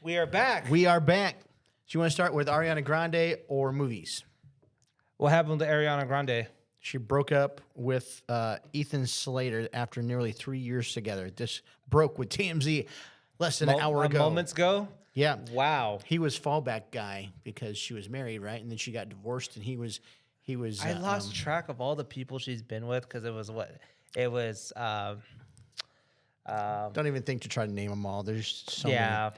We are back. We are back. Do you want to start with Ariana Grande or movies? What happened to Ariana Grande? She broke up with Ethan Slater after nearly 3 years together. This broke with TMZ less than an hour ago. Moments ago? Yeah. Wow. He was fallback guy because she was married, right? And then she got divorced, and he was. I lost track of all the people she's been with because it was what? It was. Don't even think to try to name them all. There's so yeah.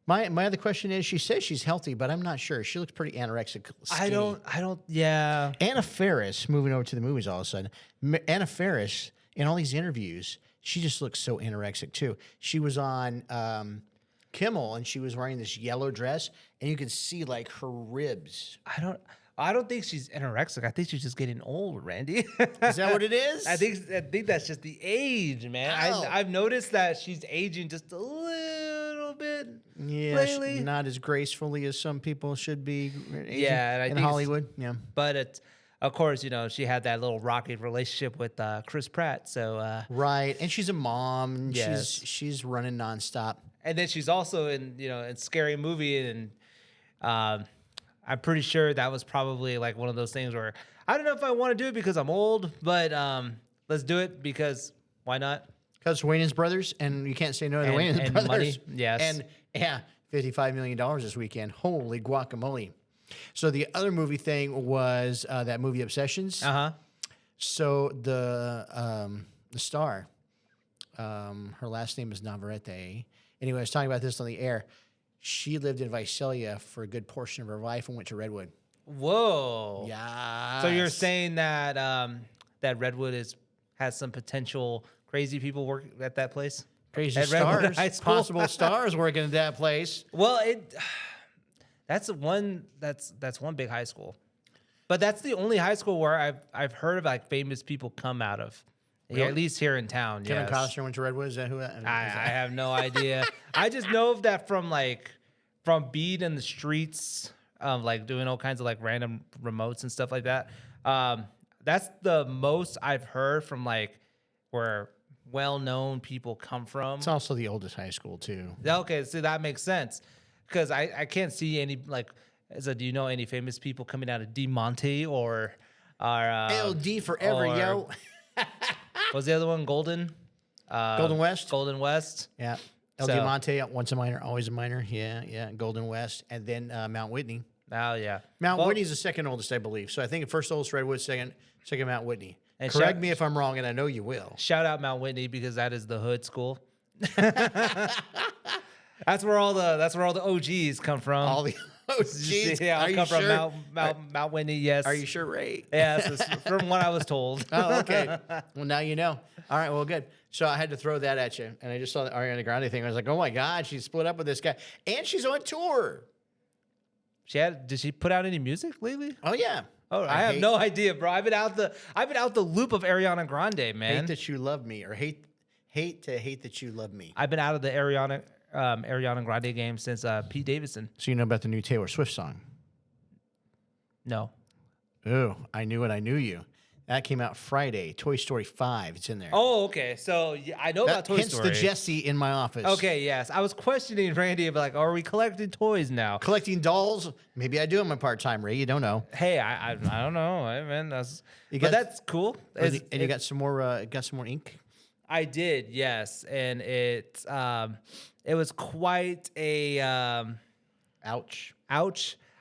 many. My other question is, she says she's healthy, but I'm not sure. She looks pretty anorexic. I don't. Yeah. Anna Faris, moving over to the movies all of a sudden. Anna Faris, in all these interviews, she just looks so anorexic too. She was on Kimmel, and she was wearing this yellow dress, and you could see like her ribs. I don't think she's anorexic. I think she's just getting old, Randy. Is that what it is? I think that's just the age, man. I've noticed that she's aging just a little bit. Yeah, lately. not as gracefully as some people should be. Yeah, and in Hollywood. Yeah, but of course, she had that little rocky relationship with Chris Pratt. So right, and she's a mom. And yes. she's running nonstop. And then she's also in Scary Movie, and I'm pretty sure that was probably like one of those things where I don't know if I want to do it because I'm old, but let's do it because why not? Because Wayans Brothers, and you can't say no to the Wayans and Brothers. Money, yes. And yeah, $55 million this weekend. Holy guacamole. So the other movie thing was that movie Obsessions. Uh-huh. So the star, her last name is Navarrete. Anyway, I was talking about this on the air. She lived in Visalia for a good portion of her life and went to Redwood. Whoa. Yeah. So you're saying that that Redwood has some potential crazy people work at that place? Crazy At Redwood stars, High School? possible stars working at that place. Well, that's one big high school. But that's the only high school where I've heard of like famous people come out of. Really? Yeah, at least here in town. Kevin yes. Costner went to Redwood. Is that who that is? I have no idea. I just know of that from being in the streets, like doing all kinds of like random remotes and stuff like that. That's the most I've heard from like where well-known people come from. It's also the oldest high school too. Okay, so that makes sense because I can't see any like. So do you know any famous people coming out of D Monte or LD forever, yo. What was the other one? Golden West. Golden West. Yeah. El Diamante, once a minor, always a minor. Yeah. Golden West. And then Mount Whitney. Oh, yeah. Mount Whitney's the second oldest, I believe. So I think first oldest Redwood, second Mount Whitney. And correct me if I'm wrong, and I know you will. Shout out Mount Whitney because that is the hood school. That's where all the OGs come from. All the OGs. Yeah, I come from Mount Whitney. Yes. Are you sure, Ray? Yes, from what I was told. Oh, okay. Well, now you know. All right. Well, good. So I had to throw that at you, and I just saw the Ariana Grande thing. I was like, oh my God, she split up with this guy, and she's on tour. Did she put out any music lately? Oh yeah. Oh, I have no idea, bro. I've been out the loop of Ariana Grande, man. Hate that you love me, or hate that you love me. I've been out of the Ariana Grande game since Pete Davidson. So you know about the new Taylor Swift song? No. Oh, I knew it. I knew you. That came out Friday. Toy Story 5. It's in there. Oh, okay. So yeah, I know about Toy Story. Hence the Jesse in my office. Okay, yes. I was questioning Randy about like, are we collecting toys now? Collecting dolls? Maybe I do in my part-time, Ray. You don't know. Hey, I don't know. I mean, that's cool. And you got some more ink? I did, yes. And it was quite a ouch.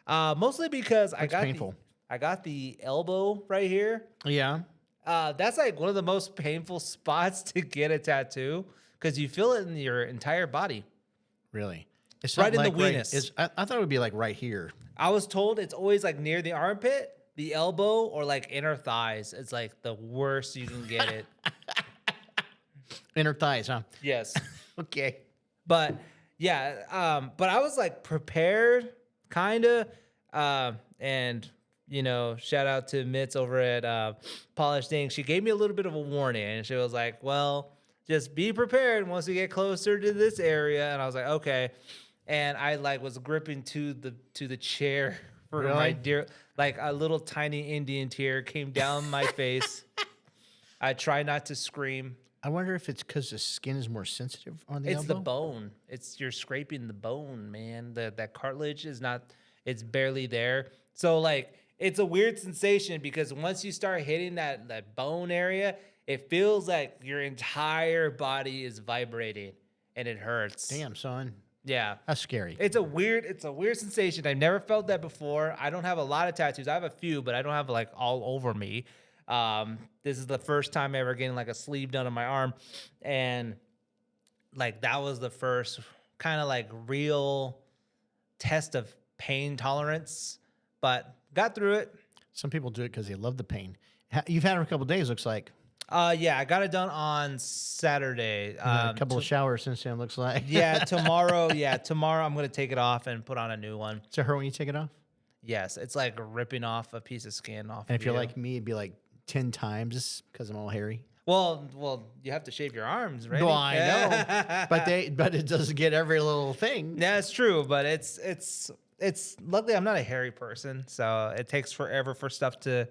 Mostly because That's painful. I got the elbow right here. Yeah. That's like one of the most painful spots to get a tattoo because you feel it in your entire body. Really? It's right not in the weenus. I thought it would be like right here. I was told it's always like near the armpit, the elbow, or like inner thighs. It's like the worst you can get it. Inner thighs, huh? Yes. Okay. But yeah, but I was like prepared, kind of, and shout out to Mitz over at Polished Ink. She gave me a little bit of a warning, and she was like, "Well, just be prepared once you get closer to this area." And I was like, "Okay," and I like was gripping to the chair for my dear, like a little tiny Indian tear came down my face. I try not to scream. I wonder if it's because the skin is more sensitive on the It's the elbow. bone. You're scraping the bone, man. That cartilage is not. It's barely there. So like it's a weird sensation because once you start hitting that bone area, it feels like your entire body is vibrating and it hurts. Damn, son. Yeah. That's scary. It's a weird sensation. I've never felt that before. I don't have a lot of tattoos. I have a few, but I don't have like all over me. This is the first time ever getting like a sleeve done on my arm, and like that was the first kind of like real test of pain tolerance, but got through it. Some people do it because they love the pain. You've had it a couple of days, looks like. Yeah, I got it done on Saturday. A couple of showers since then, looks like. Yeah, tomorrow. Yeah, tomorrow I'm gonna take it off and put on a new one. Does it hurt when you take it off? Yes, it's like ripping off a piece of skin off. And of if you're you. like me, it'd be like 10 times because I'm all hairy. Well, you have to shave your arms, right? Well, I know, but it doesn't get every little thing. Yeah, it's true, but it's luckily I'm not a hairy person, so it takes forever for stuff to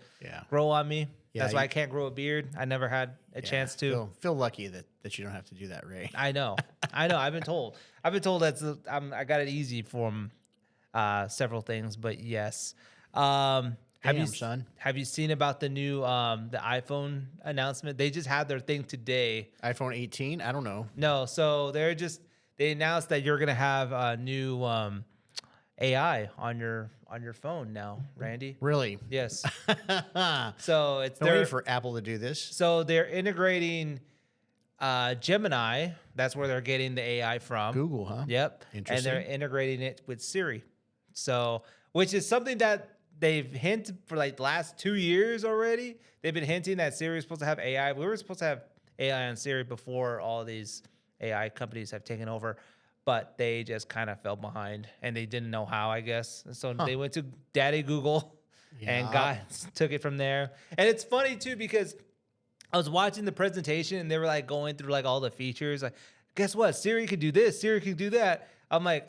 grow on me. Yeah, That's why I can't grow a beard. I never had a chance to. Feel lucky that you don't have to do that, Ray. I know. I've been told. I got it easy from several things, but yes. Son. Have you seen about the new the iPhone announcement? They just had their thing today. iPhone 18? I don't know. No, so they announced that you're gonna have a new AI on your phone now, Randy. Really? Yes. So it's I'm waiting for Apple to do this. So they're integrating Gemini. That's where they're getting the AI from. Google, huh? Yep. Interesting. And they're integrating it with Siri. So, which is something that they've hinted for like the last 2 years already. They've been hinting that Siri is supposed to have AI. We were supposed to have AI on Siri before all these AI companies have taken over, but they just kind of fell behind and they didn't know how, I guess. And so they went to Daddy Google and took it from there. And it's funny too because I was watching the presentation and they were like going through like all the features. Like, guess what? Siri could do this. Siri could do that. I'm like,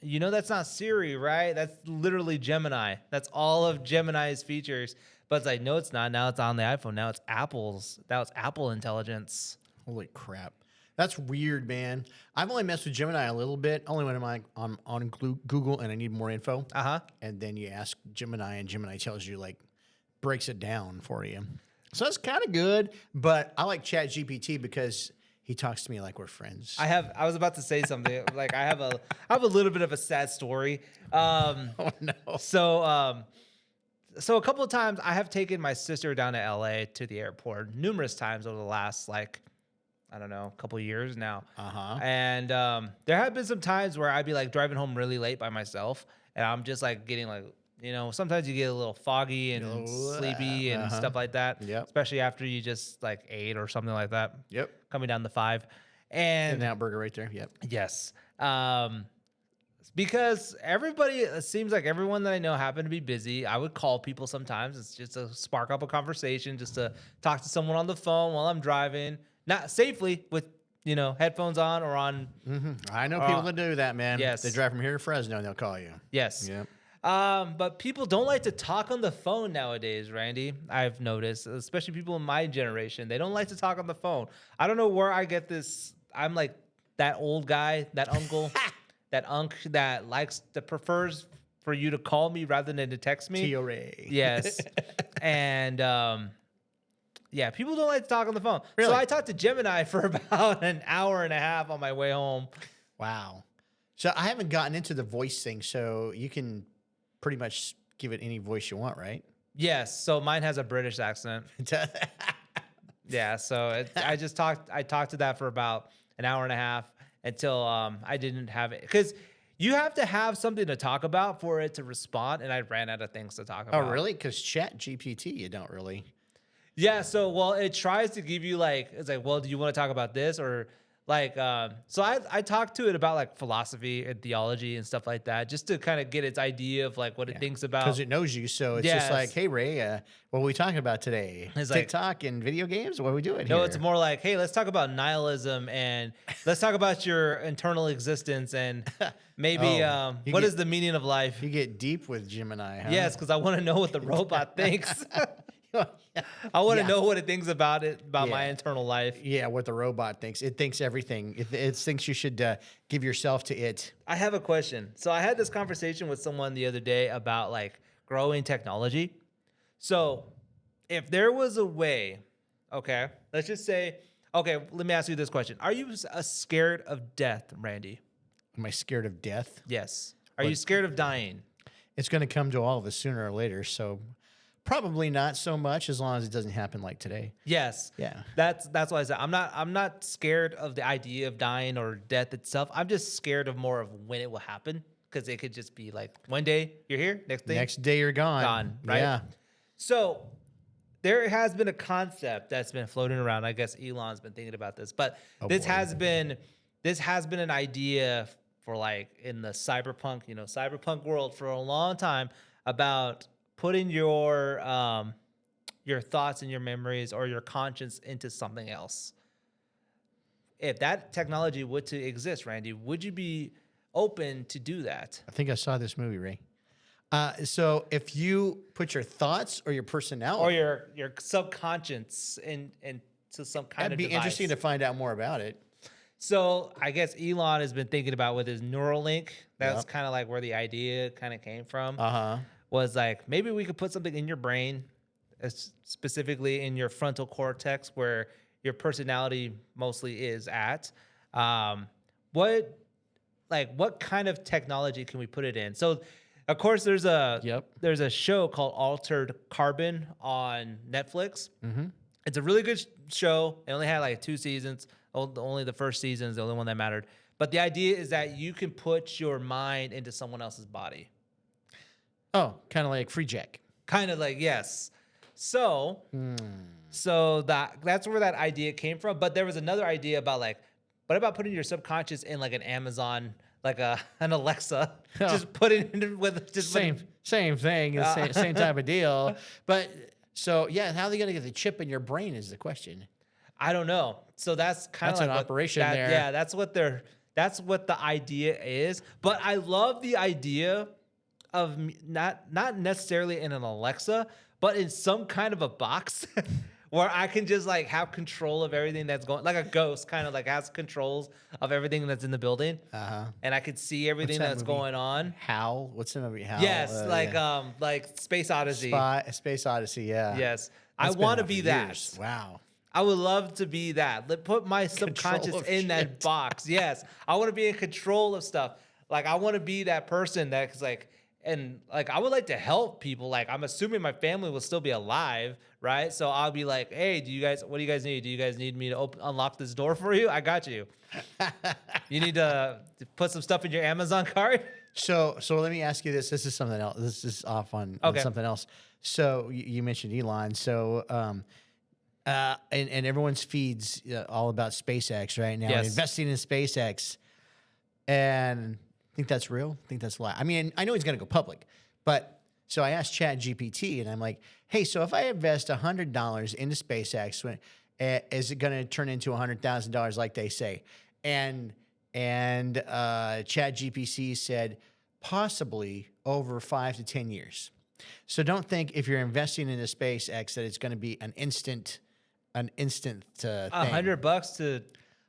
you know, that's not Siri, right? That's literally Gemini. That's all of Gemini's features. But it's like, no, it's not. Now it's on the iPhone. Now it's Apple's. That was Apple intelligence. Holy crap. That's weird, man. I've only messed with Gemini a little bit, only when I'm on Google and I need more info. And then you ask Gemini, and Gemini tells you, like, breaks it down for you. So that's kind of good. But I like ChatGPT because he talks to me like we're friends. I was about to say something. Like I have a little bit of a sad story. Oh no. So a couple of times I have taken my sister down to LA to the airport numerous times over the last like, I don't know, a couple of years now. And there have been some times where I'd be like driving home really late by myself and I'm just like getting like, you know, sometimes you get a little foggy and sleepy and stuff like that. Especially after you just like ate or something like that. Coming down the 5. And In-N-Out Burger right there. Yes. Because everybody, it seems like everyone that I know happened to be busy. I would call people sometimes. It's just to spark up a conversation, just to talk to someone on the phone while I'm driving. Not safely with, you know, headphones on or on. I know people that do that, man. Yes. They drive from here to Fresno and they'll call you. Yes. Yep. But people don't like to talk on the phone nowadays, Randy. I've noticed, especially people in my generation, they don't like to talk on the phone. I don't know where I get this. I'm like that old guy, that uncle, that prefers for you to call me rather than to text me. Tio Ray. Yes. And yeah, people don't like to talk on the phone. Really? So I talked to Gemini for about an hour and a half on my way home. Wow. So I haven't gotten into the voice thing, so you can pretty much give it any voice you want, right? Yes. So mine has a British accent. Yeah. So I talked to that for about an hour and a half until I didn't have it. Because you have to have something to talk about for it to respond. And I ran out of things to talk about. Oh, really? Because Chat GPT, you don't really. Yeah. So, well, it tries to give you like, it's like, well, do you want to talk about this or like, so I talked to it about like philosophy and theology and stuff like that, just to kind of get its idea of like what it thinks about. Because it knows you. So it's just like, hey, Ray, what are we talking about today? It's TikTok and video games? What are we doing No, here? it's more like, hey, let's talk about nihilism and let's talk about your internal existence and maybe what is the meaning of life? You get deep with Gemini, huh? Yes, because I want to know what the robot thinks. I want to Yeah. know what it thinks about my Yeah. internal life. Yeah, what the robot thinks. It thinks everything. It thinks you should give yourself to it. I have a question. So I had this conversation with someone the other day about like growing technology. So if there was a way, okay, let's just say, okay, let me ask you this question. Are you scared of death, Randy? Am I scared of death? Yes. Are you scared of dying? It's going to come to all of us sooner or later. So probably not so much, as long as it doesn't happen like today. Yes. Yeah. That's why I said I'm not scared of the idea of dying or death itself. I'm just scared of more of when it will happen, because it could just be like one day you're here, Next day you're gone. Gone, right? Yeah. So there has been a concept that's been floating around. I guess Elon's been thinking about this, but this boy. has been an idea for like in the cyberpunk world for a long time, about putting your thoughts and your memories or your conscience into something else. If that technology were to exist, Randy, would you be open to do that? I think I saw this movie, Ray. So if you put your thoughts or your personality, Or your subconscious into some kind that'd of be device? interesting to find out more about it. So I guess Elon has been thinking about with his Neuralink. That's Yep. kind of like where the idea kind of came from. Uh-huh. Was like, maybe we could put something in your brain, specifically in your frontal cortex, where your personality mostly is at. What kind of technology can we put it in? So, of course, there's a show called Altered Carbon on Netflix. Mm-hmm. It's a really good show. It only had like 2 seasons. Only the first season is the only one that mattered. But the idea is that you can put your mind into someone else's body. Oh, kind of like Free Jack. Kind of like, yes. So that's where that idea came from. But there was another idea about like, what about putting your subconscious in like an Amazon, like an Alexa, Oh. just put it in with just Same thing, same type of deal. But so yeah, how are they going to get the chip in your brain is the question. I don't know. So that's kind of That's like an operation there. Yeah, that's what the idea is. But I love the idea of not necessarily in an Alexa, but in some kind of a box where I can just like have control of everything that's going, like a ghost kind of like has controls of everything that's in the building. And I could see everything that that's movie? going on. Hal? What's the movie? Hal? Yes, Yeah. like Space Odyssey. Space Odyssey. Yeah. Yes. That's I been want to out be for that. years. Wow. I would love to be that. Put my subconscious of in that shit. box. Yes. I want to be in control of stuff. Like, I want to be that person that's like, and like, I would like to help people. Like, I'm assuming my family will still be alive, right? So I'll be like, hey, what do you guys need? Do you guys need me to unlock this door for you? I got you. You need to put some stuff in your Amazon cart? So let me ask you this. This is something else. This is off on something else. So you mentioned Elon. So and everyone's feeds all about SpaceX right now. Yes. Investing in SpaceX, and think that's real. Think that's a lie. I mean, I know he's going to go public, but so I asked ChatGPT, and I'm like, hey, so if I invest $100 into SpaceX, is it going to turn into $100,000 like they say? And ChatGPT said possibly over 5 to 10 years. So don't think if you're investing into SpaceX that it's going to be an instant thing. $100 to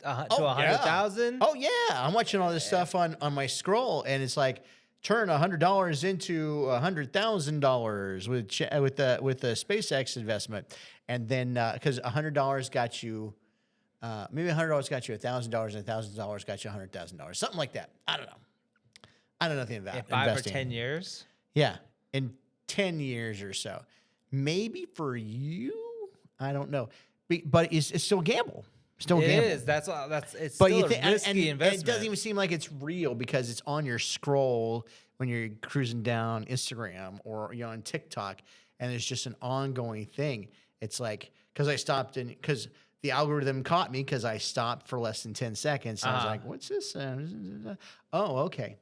100,000. Oh yeah, I'm watching all this stuff on my scroll, and it's like turn $100 into $100,000 with the SpaceX investment, and then because $100 got you, maybe $100 got you $1,000, and $1,000 got you $100,000, something like that. I don't know. I don't know nothing about In 5 investing. or 10 years. Yeah, in 10 years or so, maybe for you, I don't know, but it's still a gamble. Still It gamble. is. It's But still you think, a risky and investment. it doesn't even seem like it's real because it's on your scroll when you're cruising down Instagram or you're on TikTok, and it's just an ongoing thing. It's like because because the algorithm caught me because I stopped for less than 10 seconds. And I was like, "What's this?" Oh, okay.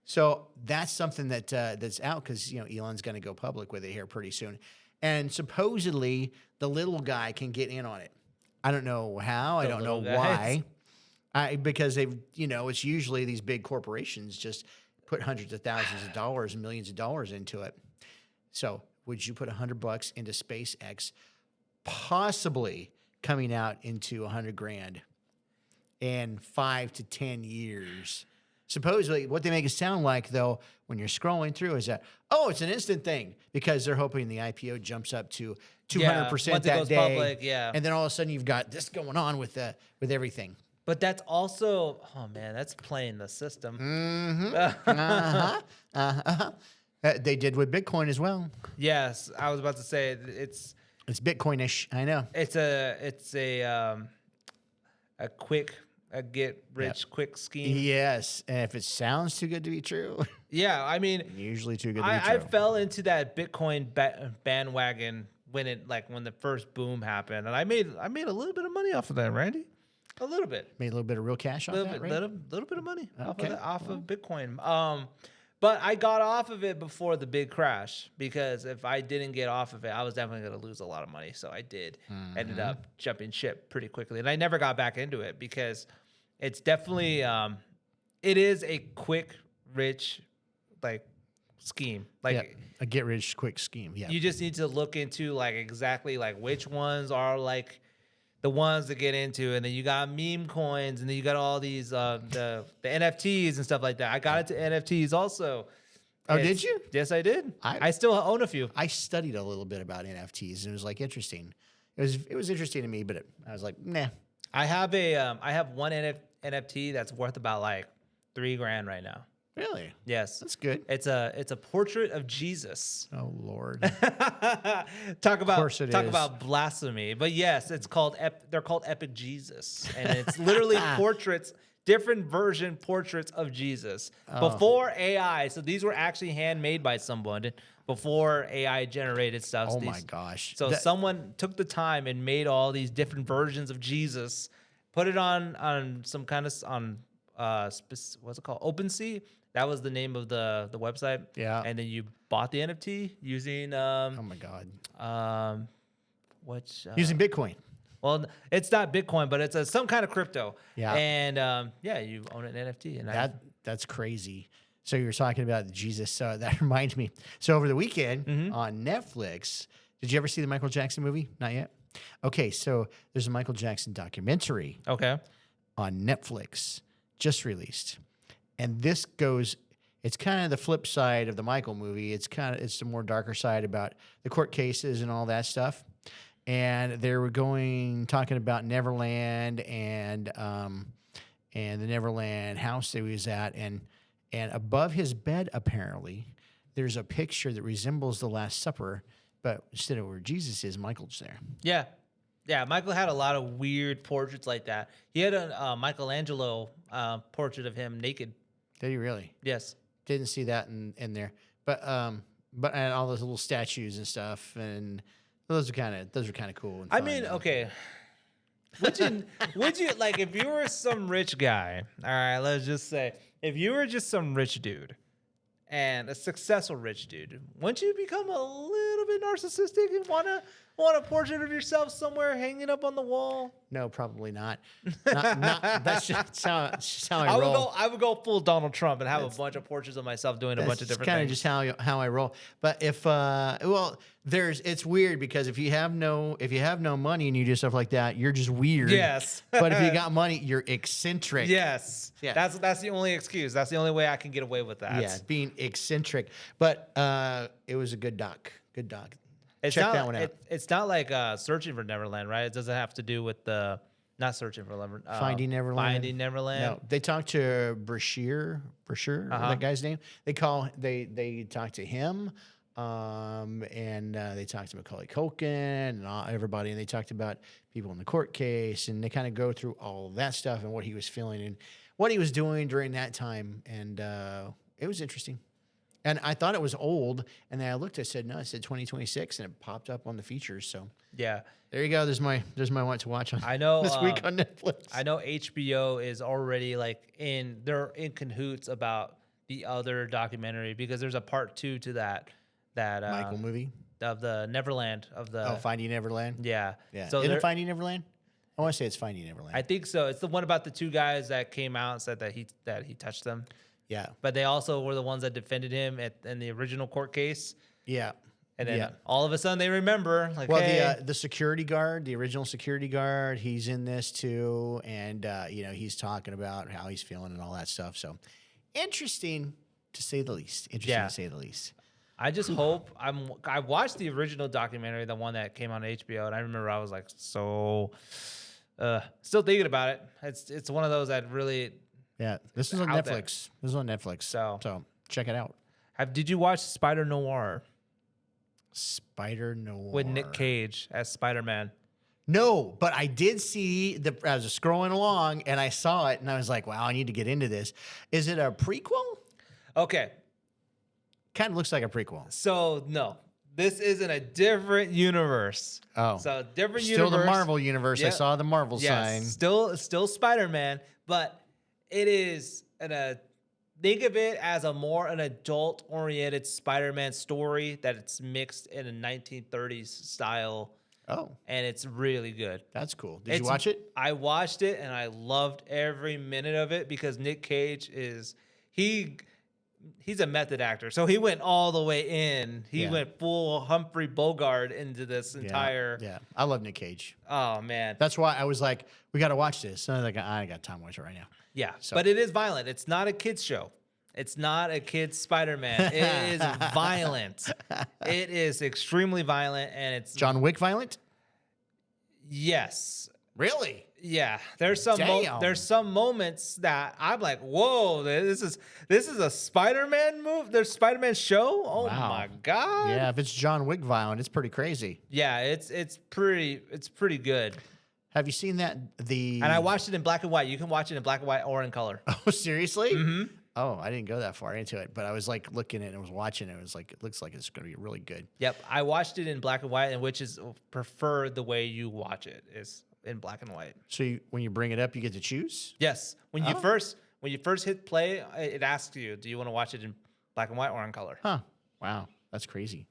So that's something that's out because Elon's going to go public with it here pretty soon, and supposedly the little guy can get in on it. I don't know how. I don't know why. Because it's usually these big corporations just put hundreds of thousands of dollars and millions of dollars into it. So would you put $100 into SpaceX, possibly coming out into $100,000 in 5 to 10 years? Supposedly, what they make it sound like, though, when you're scrolling through, is that, oh, it's an instant thing because they're hoping the IPO jumps up to 200% once it that goes day. public, And then all of a sudden, you've got this going on with everything. But that's also, oh man, that's playing the system. They did with Bitcoin as well. Yes, I was about to say It's Bitcoinish. I know. it's a get rich quick scheme. Yes, and if it sounds too good to be true, Yeah, I mean, usually too good to be I true. fell into that Bitcoin bandwagon when the first boom happened, and I made a little bit of money off of that, Randy. A little bit. Made a little bit of real cash off that, right? Little bit of money Okay, off of Bitcoin. But I got off of it before the big crash because if I didn't get off of it, I was definitely going to lose a lot of money. So I did. Ended up jumping ship pretty quickly, and I never got back into it because it's definitely it is a quick, rich like scheme. Like Yeah, a get rich quick scheme. Yeah. you just need to look into like exactly like which ones are like the ones to get into, and then you got meme coins, and then you got all these the NFTs and stuff like that. I got into NFTs also. Oh, did you? Yes, I did. I- I still own a few. I studied a little bit about NFTs, and it was like interesting. It was interesting to me, but I was like, nah. I have one NFT that's worth about like $3,000 right now. Really? Yes, That's good. it's a portrait of Jesus. Oh Lord. Talk course it is. about blasphemy. But yes, it's called they're called Epic Jesus, and it's literally different version portraits of Jesus before AI. So these were actually handmade by someone before AI generated stuff. Oh my gosh. So someone took the time and made all these different versions of Jesus, put it on some kind of what's it called? OpenSea. That was the name of the website. Yeah. And then you bought the NFT using Oh my God. Using Bitcoin. well, it's not Bitcoin, but it's some kind of crypto. Yeah. And you own an NFT, and That's crazy. So you were talking about Jesus. That reminds me. So over the weekend on Netflix, did you ever see the Michael Jackson movie? Not yet. Okay, so there's a Michael Jackson documentary okay. on Netflix just released, and this goes. It's kind of the flip side of the Michael movie. It's the more darker side about the court cases and all that stuff. And they were talking about Neverland and the Neverland house that he was at, and above his bed apparently there's a picture that resembles the Last Supper, but instead of where Jesus is, Michael's there. Yeah. Yeah, Michael had a lot of weird portraits like that. He had a Michelangelo portrait of him naked. Did he really? Yes. Didn't see that in there, but and all those little statues and stuff, and those are kind of cool. And I fun, mean, though. okay. Would you like if you were some rich guy? All right, let's just say if you were just some rich dude and a successful rich dude, wouldn't you become a little bit narcissistic and want a portrait of yourself somewhere hanging up on the wall? No, probably not. That's just how I roll. I would go full Donald Trump and have a bunch of portraits of myself doing a bunch of different kind of things. just how I roll. But if it's weird because if you have no money and you do stuff like that, you're just weird. Yes. But if you got money, you're eccentric. Yes. Yeah. That's the only excuse. That's the only way I can get away with that. Yeah, being eccentric. But it was a good doc. Good doc. Check that one out. It's not like Searching for Neverland, right? It doesn't have to do with not Searching for Neverland. Finding Neverland. Finding Neverland. No, they talked to Brashear, that guy's name. They talked to him, and they talked to Macaulay Culkin and everybody, and they talked about people in the court case, and they kind of go through all of that stuff and what he was feeling and what he was doing during that time, and it was interesting. And I thought it was old, and then I looked. I said 2026, and it popped up on the features. So Yeah. there you go. There's my what to watch on. I know this week on Netflix. I know HBO is already they're in cahoots about the other documentary because there's a part 2 to that Michael movie of the Neverland of the Finding Neverland. yeah. Yeah. So Is it Finding Neverland? I want to say it's Finding Neverland. I think so. It's the one about the 2 guys that came out and said that he touched them. Yeah. But they also were the ones that defended him in the original court case. Yeah. And then Yeah. all of a sudden they remember, like, Well, hey, the security guard, the original security guard, he's in this too, and he's talking about how he's feeling and all that stuff. So interesting to say the least. Interesting Yeah. to say the least. I just hope I watched the original documentary, the one that came on HBO, and I remember I was like still thinking about it. It's one of those that really Yeah, this is on out there. Netflix. This is on Netflix. So check it out. Did you watch Spider Noir Spider Noir with Nick Cage as Spider-Man? No, but I did see I was scrolling along and I saw it and I was like, wow, I need to get into this. Is it a prequel? Okay, Kind of looks like a prequel. so no, this is in a different universe. Oh, So different still universe. the Marvel universe. I Yep. saw the Marvel sign. Still Spider-Man, but it is think of it as an adult-oriented Spider-Man story that it's mixed in a 1930s style, Oh, and it's really good. that's cool. Did you watch it? I watched it and I loved every minute of it because Nick Cage he's a method actor. So he went all the way in. He Yeah. went full Humphrey Bogart into this entire Yeah, I love Nick Cage. Oh man. That's why I was like, we got to watch this. And I was like, I got time to watch it right now. Yeah. So- But it is violent. It's not a kids show. It's not a kid's Spider-Man. It is violent. It is extremely violent and it's John Wick violent? yes. Really? Yeah, there's some Damn. there's some moments that I'm like, whoa, this is a Spider-Man move. There's Spider-Man show. Oh Wow. my god. Yeah, if it's John Wick violent, it's pretty crazy. Yeah, it's pretty good. Have you seen that? And I watched it in black and white. You can watch it in black and white or in color. Oh, seriously? Mhm. Oh, I didn't go that far into it, but I was like looking at it and I was watching it. It was like, it looks like it's going to be really good. Yep, I watched it in black and white, and which is preferred the way you watch it is in black and white. So when you bring it up, you get to choose? Yes, when you Oh. first hit play, it asks you, do you want to watch it in black and white or in color? Huh. Wow. That's crazy.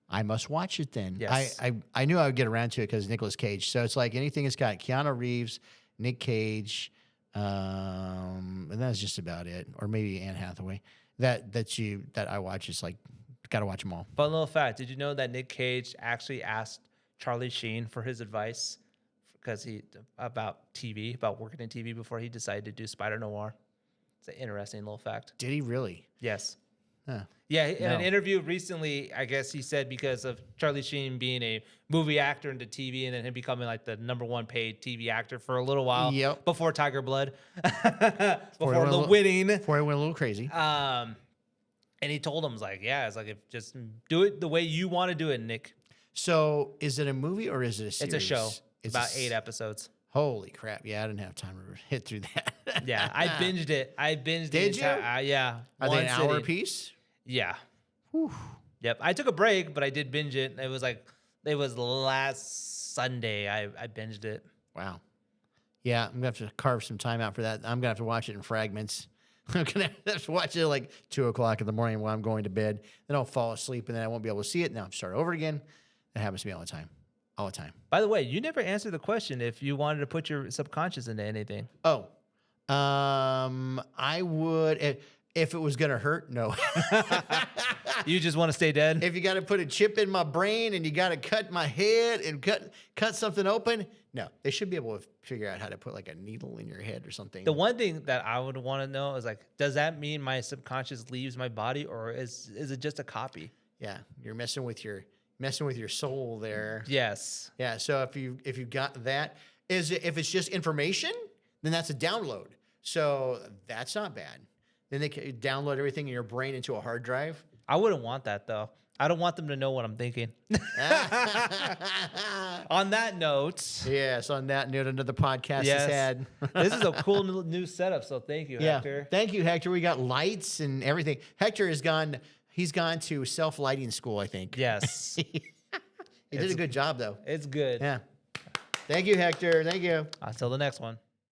I must watch it then. Yes. I knew I would get around to it because Nicolas Cage. So it's like anything that's got Keanu Reeves, Nick Cage, and that's just about it. Or maybe Anne Hathaway. That I watch is like, got to watch them all. Fun little fact: did you know that Nick Cage actually asked Charlie Sheen for his advice about working in TV before he decided to do Spider Noir? It's an interesting little fact. Did he really? Yes. Huh. Yeah, in an No. interview recently, I guess he said because of Charlie Sheen being a movie actor into TV and then him becoming like the #1 paid TV actor for a little while Yep. before Tiger Blood, before went a the little- winning. Before I went a little crazy. And he told him, like, yeah, it's like, if just do it the way you want to do it, Nick. So is it a movie or is it a series? It's a show. It's About 8 episodes. Holy crap. Yeah, I didn't have time to hit through that. Yeah, I binged it. Did you? Yeah. Are they one an hour sitting. apiece? Yeah. Yep. I took a break, but I did binge it. It was last Sunday. I binged it. Wow. Yeah, I'm going to have to carve some time out for that. I'm going to have to watch it in fragments. I'm going to have to watch it at like 2 o'clock in the morning while I'm going to bed. Then I'll fall asleep and then I won't be able to see it. Now I'm start over again. That happens to me all the time. All the time. By the way, you never answered the question if you wanted to put your subconscious into anything. Oh, I would, if it was going to hurt, no. You just want to stay dead? If you got to put a chip in my brain and you got to cut my head and cut something open, no. They should be able to figure out how to put like a needle in your head or something. The one thing that I would want to know is, like, does that mean my subconscious leaves my body, or is it just a copy? Yeah, you're messing with your soul there. Yes. Yeah. So if you got that, if it's just information, then that's a download. So that's not bad. Then they can download everything in your brain into a hard drive. I wouldn't want that, though. I don't want them to know what I'm thinking. On that note, Yes. On that note, another podcast yes, is had. this is a cool new setup. So thank you, Yeah. Hector. Thank you, Hector. We got lights and everything. Hector has gone. He's gone to self-lighting school, I think. Yes, He did a good job, though. it's good. Yeah. Thank you, Hector. Thank you. Until the next one.